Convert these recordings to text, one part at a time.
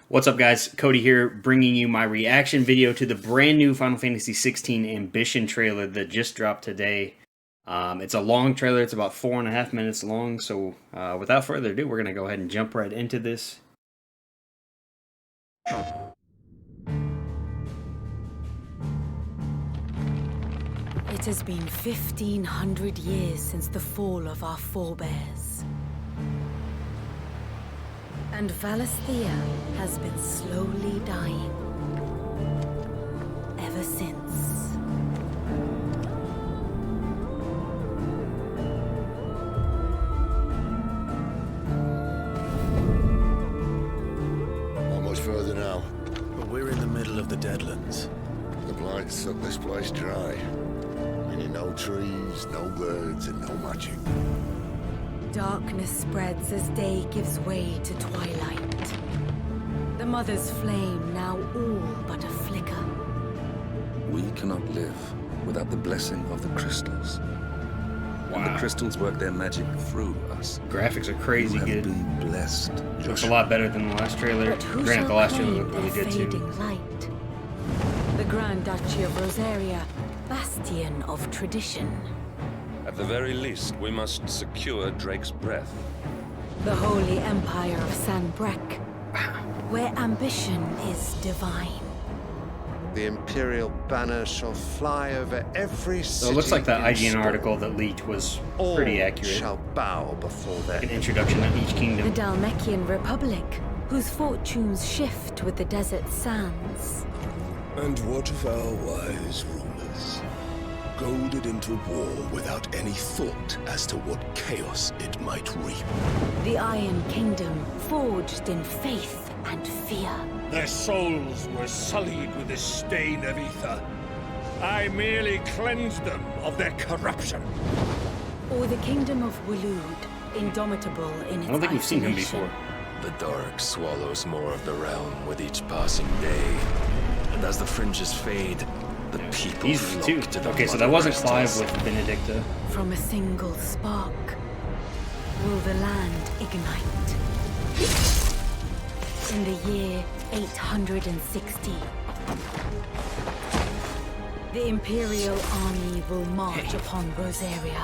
What's up, guys? Cody here, bringing you my reaction video to the brand new Final Fantasy XVI Ambition trailer that just dropped today. It's a long trailer. It's about 4.5 minutes long. So without further ado, we're going to go ahead and jump right into this. It has been 1,500 years since the fall of our forebears. And Valisthea has been slowly dying ever since. Not much further now. But we're in the middle of the Deadlands. The blight sucked this place dry. Meaning no trees, no birds, and no magic. Darkness spreads as day gives way to twilight. The Mother's flame now all but a flicker. We cannot live without the blessing of the crystals. And the crystals work their magic through us. Graphics are crazy good. Be blessed. Looks a lot better than the last trailer. But who Granted, shall the last trailer claim looked their really good too. fading light? The Grand Duchy of Rosaria, bastion of tradition. At the very least, we must secure Drake's breath. The Holy Empire of Sanbreque, where ambition is divine. The Imperial banner shall fly over every city. So it looks like that in IGN storm. article that leaked was All pretty accurate. shall bow before their An introduction to each The kingdom. Dalmekian Republic, whose fortunes shift with the desert sands. And what of our wise rulers? Goaded into war without any thought as to what chaos it might reap. The Iron Kingdom, forged in faith and fear. Their souls were sullied with the stain of ether. I merely cleansed them of their corruption. Or the Kingdom of Waloed, indomitable in its I don't think we've seen him isolation. before. The dark swallows more of the realm with each passing day. And as the fringes fade, the people These flock two. to the Okay, so mother that wasn't crystals. Clive with Benedicta. From a single spark, will the land ignite? In the year 860, the Imperial army will march upon Rosaria.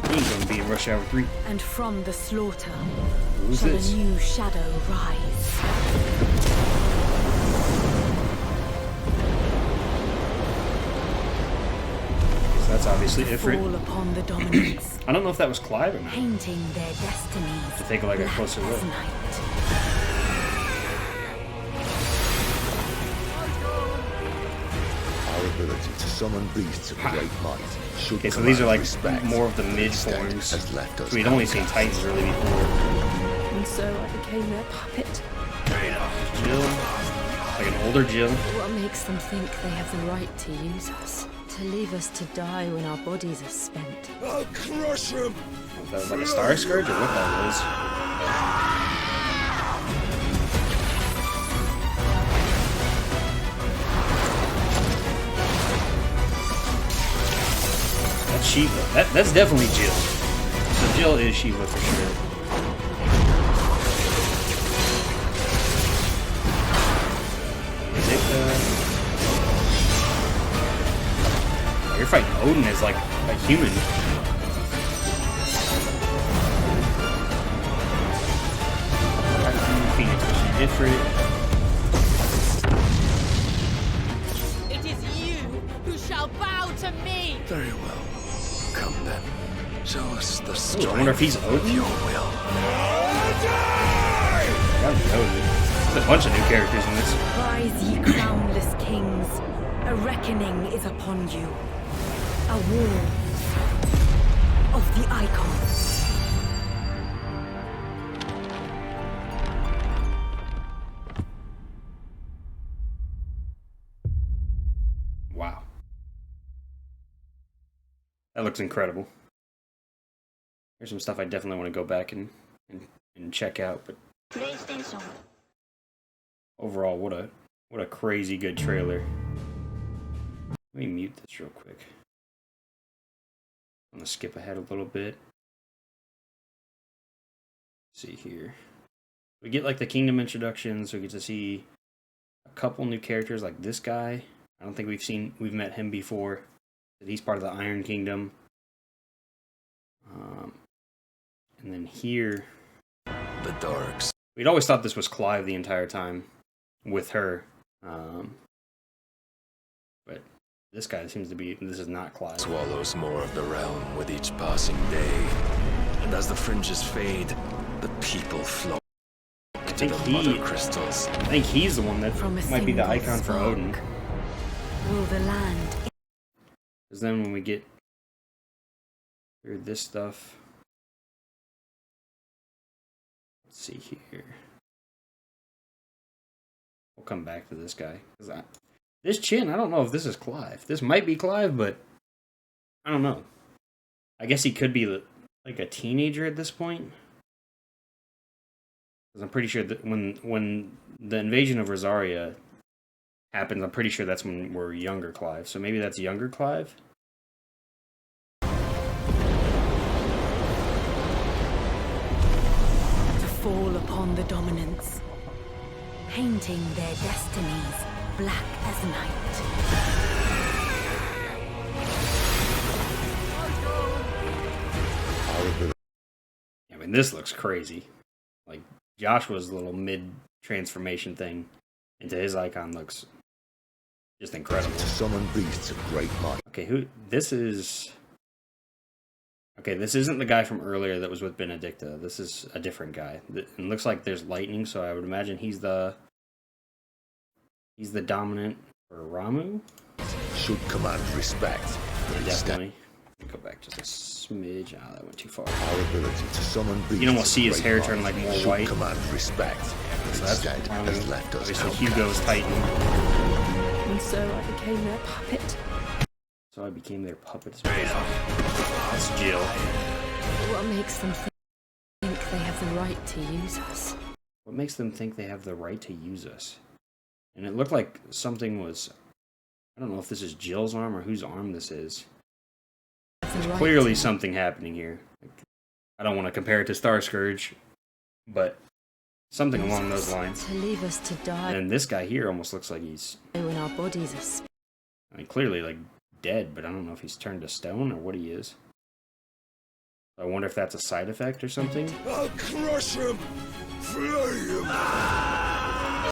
He ain't gonna be in Rush Hour 3. And from the slaughter Who's shall this? a new shadow rise. So that's obviously Fall different. upon the dominants, I don't know if that was Clive or not. painting their destinies To take like a black closer as look. night. Our ability to summon beasts of great might should Okay, so these are like command respect. more of the mid Instead, forms. has left us We'd only seen Titans really before. And so I became their puppet. Jill. Like an older Jill. What makes them think they have the right to use us? To leave us to die when our bodies are spent? I'll crush him! That was like a Star Scourge or what that was. That's Shiva. That's definitely Jill. So Jill is Shiva for sure. Is it, you're fighting Odin as like a human. Phoenix was different. It is you who shall bow to me! Very well. Come then. Show us the Ooh, strength I wonder if he's of Odin. your will. That was Odin. There's a bunch of new characters in this. Rise, ye crownless kings. A reckoning is upon you. A war of the icons. Wow. That looks incredible. There's some stuff I definitely want to go back and check out, but overall, what a crazy good trailer. Let me mute this real quick. I'm gonna skip ahead a little bit. Let's see here. We get like the kingdom introductions. We get to see a couple new characters like this guy. I don't think we've met him before. But he's part of the Iron Kingdom. And then here, the Darks. We'd always thought this was Clive the entire time with her. But this guy seems to be, this is not Clive. Swallows more of the realm with each passing day. And as the fringes fade, the people flow to the mother crystals. I think he's the one that might be the icon for Odin. Will the land... Because then when we get through this stuff... Let's see here. We'll come back to this guy. This chin, I don't know if this is Clive. This might be Clive, but I don't know. I guess he could be like a teenager at this point. Because I'm pretty sure that when the invasion of Rosaria happens, I'm pretty sure that's when we're younger Clive. So maybe that's younger Clive? Fall upon the dominants, painting their destinies black as night. I mean, this looks crazy. Like, Joshua's little mid-transformation thing into his icon looks just incredible. Summon beasts of great might. Okay, this is... Okay, this isn't the guy from earlier that was with Benedicta. This is a different guy. It looks like there's lightning, so I would imagine he's the dominant for Ramu. Should command respect. Yeah, definitely. Go back just a smidge. Ah, that went too far. Our ability to summon beasts. You can almost see his hair turn like more white. Command respect. So that's has left us. Obviously, Hugo's Titan. And so I became their puppet. So I became their puppet. That's Jill. What makes them think they have the right to use us? What makes them think they have the right to use us? And it looked like something was... I don't know if this is Jill's arm or whose arm this is. There's clearly something happening here. I don't want to compare it to Star Scourge, but something along those lines. To leave us to die. And this guy here almost looks like he's... When our bodies are... I mean, clearly, like, dead, but I don't know if he's turned to stone or what he is. I wonder if that's a side effect or something. I'll crush him! Flay him! I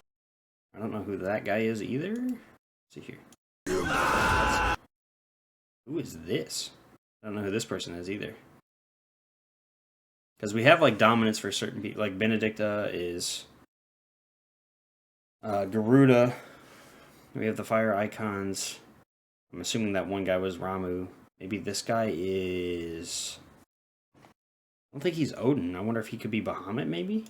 don't know who that guy is either. Let's see here. Who is this? I don't know who this person is either. Because we have, like, dominance for certain people. Like, Benedicta is... Garuda. We have the fire icons. I'm assuming that one guy was Ramu. Maybe this guy is... I don't think he's Odin. I wonder if he could be Bahamut, maybe?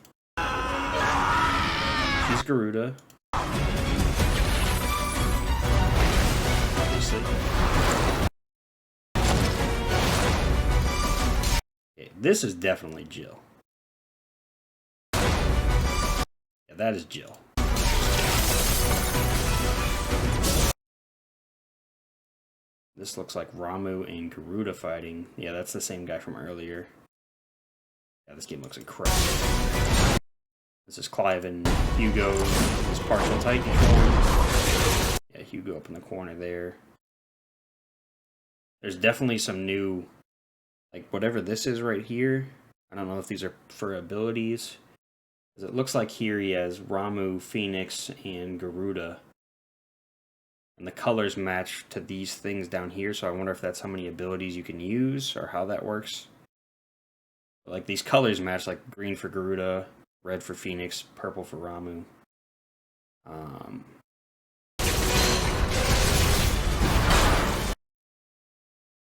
He's Garuda. Obviously. Okay, this is definitely Jill. Yeah, that is Jill. This looks like Ramu and Garuda fighting. Yeah, that's the same guy from earlier. Yeah, this game looks incredible. This is Clive and Hugo, his partial Titan form. Yeah, Hugo up in the corner there. There's definitely some new, like, whatever this is right here. I don't know if these are for abilities. It looks like here he has Ramu, Phoenix, and Garuda. And the colors match to these things down here, so I wonder if that's how many abilities you can use, or how that works. Like, these colors match, like green for Garuda, red for Phoenix, purple for Ramu.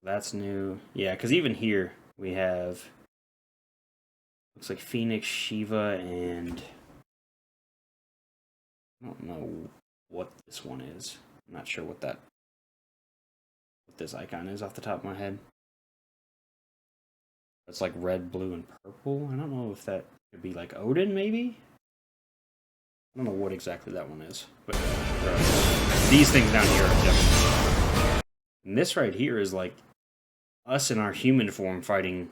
That's new. Yeah, because even here, we have... Looks like Phoenix, Shiva, and... I don't know what this one is. I'm not sure what this icon is off the top of my head. It's like red, blue, and purple. I don't know if that could be like Odin, maybe? I don't know what exactly that one is. But these things down here are different. And this right here is like us in our human form fighting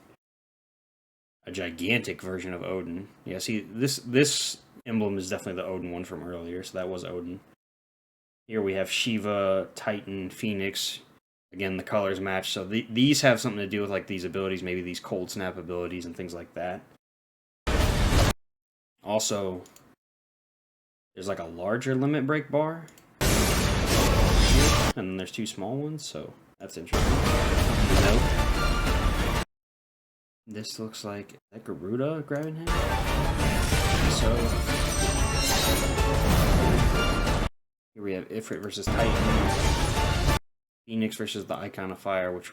a gigantic version of Odin. Yeah, see, this emblem is definitely the Odin one from earlier, so that was Odin. Here we have Shiva, Titan, Phoenix. Again, the colors match, so these have something to do with like these abilities, maybe these cold snap abilities and things like that. Also, there's like a larger limit break bar, and then there's two small ones, so that's interesting. Note. This looks like, is that Garuda grabbing him? So here we have Ifrit versus Titan, Phoenix versus the Icon of Fire, which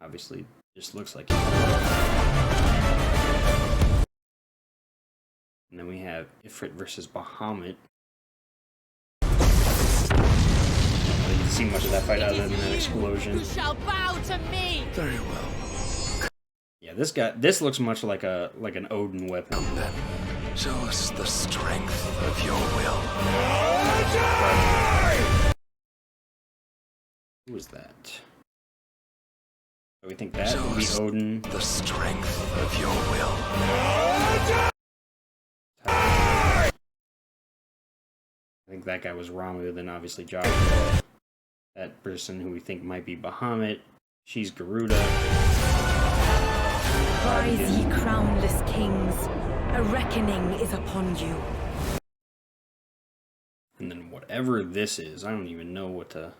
obviously just looks like it. And then we have Ifrit versus Bahamut. I didn't see much of that fight other than that explosion. Who shall bow to me? Very well. Yeah, this looks much like an Odin weapon. Come then, show us the strength of your will. Who is that? So we think that would be Odin. The strength of your will. I think that guy was Ramu, then obviously Joshua. That person who we think might be Bahamut. She's Garuda. Rise, ye crownless kings. A reckoning is upon you. And then whatever this is, I don't even know what to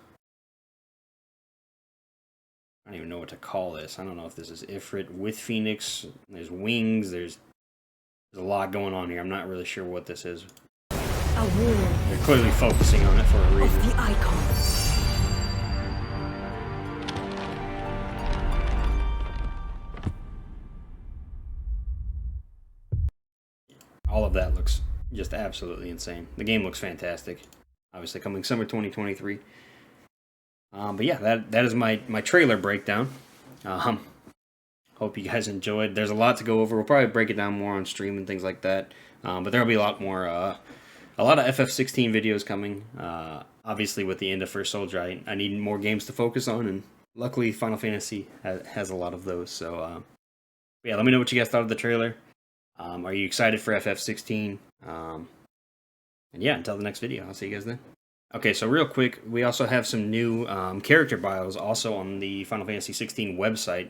call this. I don't know if this is Ifrit with Phoenix. There's wings. There's a lot going on here. I'm not really sure what this is. A war. They're clearly focusing on it for a reason. Of the icon. All of that looks just absolutely insane. The game looks fantastic. Obviously coming summer 2023. But yeah, that is my trailer breakdown. Hope you guys enjoyed. There's a lot to go over. We'll probably break it down more on stream and things like that. But there'll be a lot more, a lot of FF16 videos coming. Obviously with the end of First Soldier, I need more games to focus on, and luckily Final Fantasy has a lot of those. So yeah, let me know what you guys thought of the trailer. Are you excited for FF16? And yeah, until the next video, I'll see you guys then. Okay, so real quick, we also have some new character bios also on the Final Fantasy XVI website.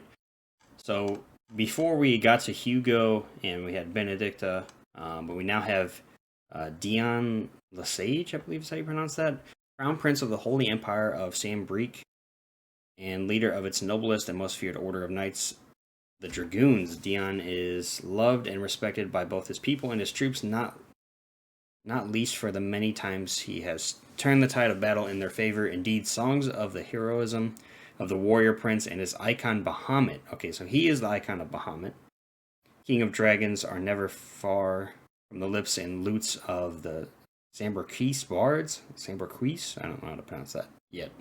So before we got to Hugo and we had Benedicta, but we now have Dion Lesage, I believe is how you pronounce that, Crown Prince of the Holy Empire of Sambrique, and leader of its noblest and most feared order of knights, the Dragoons. Dion is loved and respected by both his people and his troops, not least for the many times he has turned the tide of battle in their favor. Indeed, songs of the heroism of the warrior prince and his icon Bahamut. Okay, so he is the icon of Bahamut. King of dragons are never far from the lips and lutes of the Sambriquese bards. Sambriquese? I don't know how to pronounce that yet.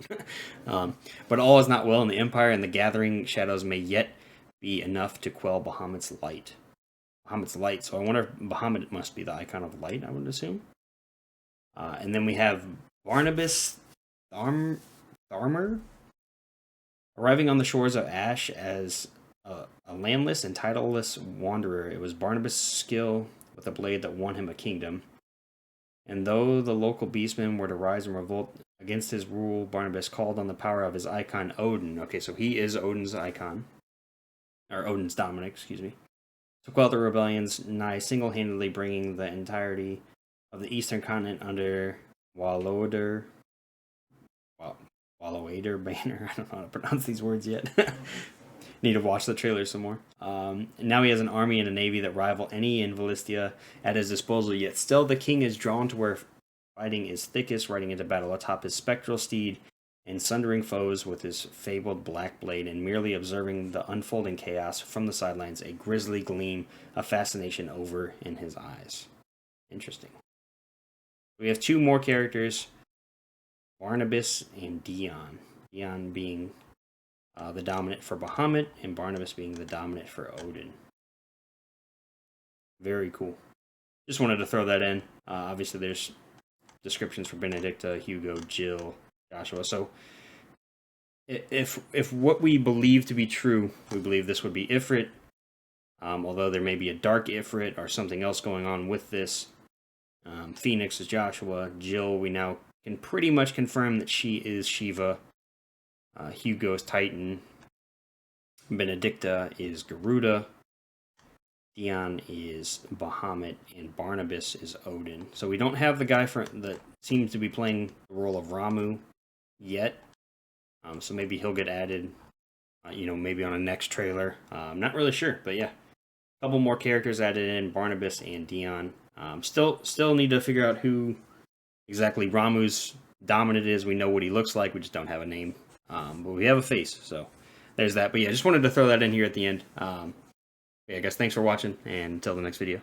But all is not well in the empire, and the gathering shadows may yet be enough to quell Bahamut's light. Bahamut's light. So I wonder if Bahamut must be the icon of light, I would assume. And then we have Barnabas Tharmer arriving on the shores of Ash as a landless and titleless wanderer. It was Barnabas' skill with a blade that won him a kingdom. And though the local beastmen were to rise and revolt against his rule, Barnabas called on the power of his icon Odin. Okay, so he is Odin's icon. Or Odin's dominant, excuse me. To quell the rebellions, nigh single-handedly bringing the entirety of the eastern continent under Walloder banner. I don't know how to pronounce these words yet. Need to watch the trailer some more. Now he has an army and a navy that rival any in Valistia at his disposal, yet still the king is drawn to where fighting is thickest, riding into battle atop his spectral steed and sundering foes with his fabled black blade, and merely observing the unfolding chaos from the sidelines, a grisly gleam of fascination over in his eyes. Interesting. We have two more characters, Barnabas and Dion. Dion being the dominant for Bahamut, and Barnabas being the dominant for Odin. Very cool. Just wanted to throw that in. Obviously, there's descriptions for Benedicta, Hugo, Jill, Joshua. So, if what we believe to be true, we believe this would be Ifrit, although there may be a dark Ifrit or something else going on with this. Phoenix is Joshua. Jill, we now can pretty much confirm that she is Shiva. Hugo is Titan. Benedicta is Garuda. Dion is Bahamut, and Barnabas is Odin. So we don't have the guy that seems to be playing the role of Ramu yet. So maybe he'll get added, maybe on a next trailer. I'm not really sure, but yeah. A couple more characters added in, Barnabas and Dion. Still need to figure out who exactly Ramu's dominant is. We know what he looks like, we just don't have a name. But we have a face, so there's that. But yeah, just wanted to throw that in here at the end. Yeah, guys, thanks for watching, and until the next video.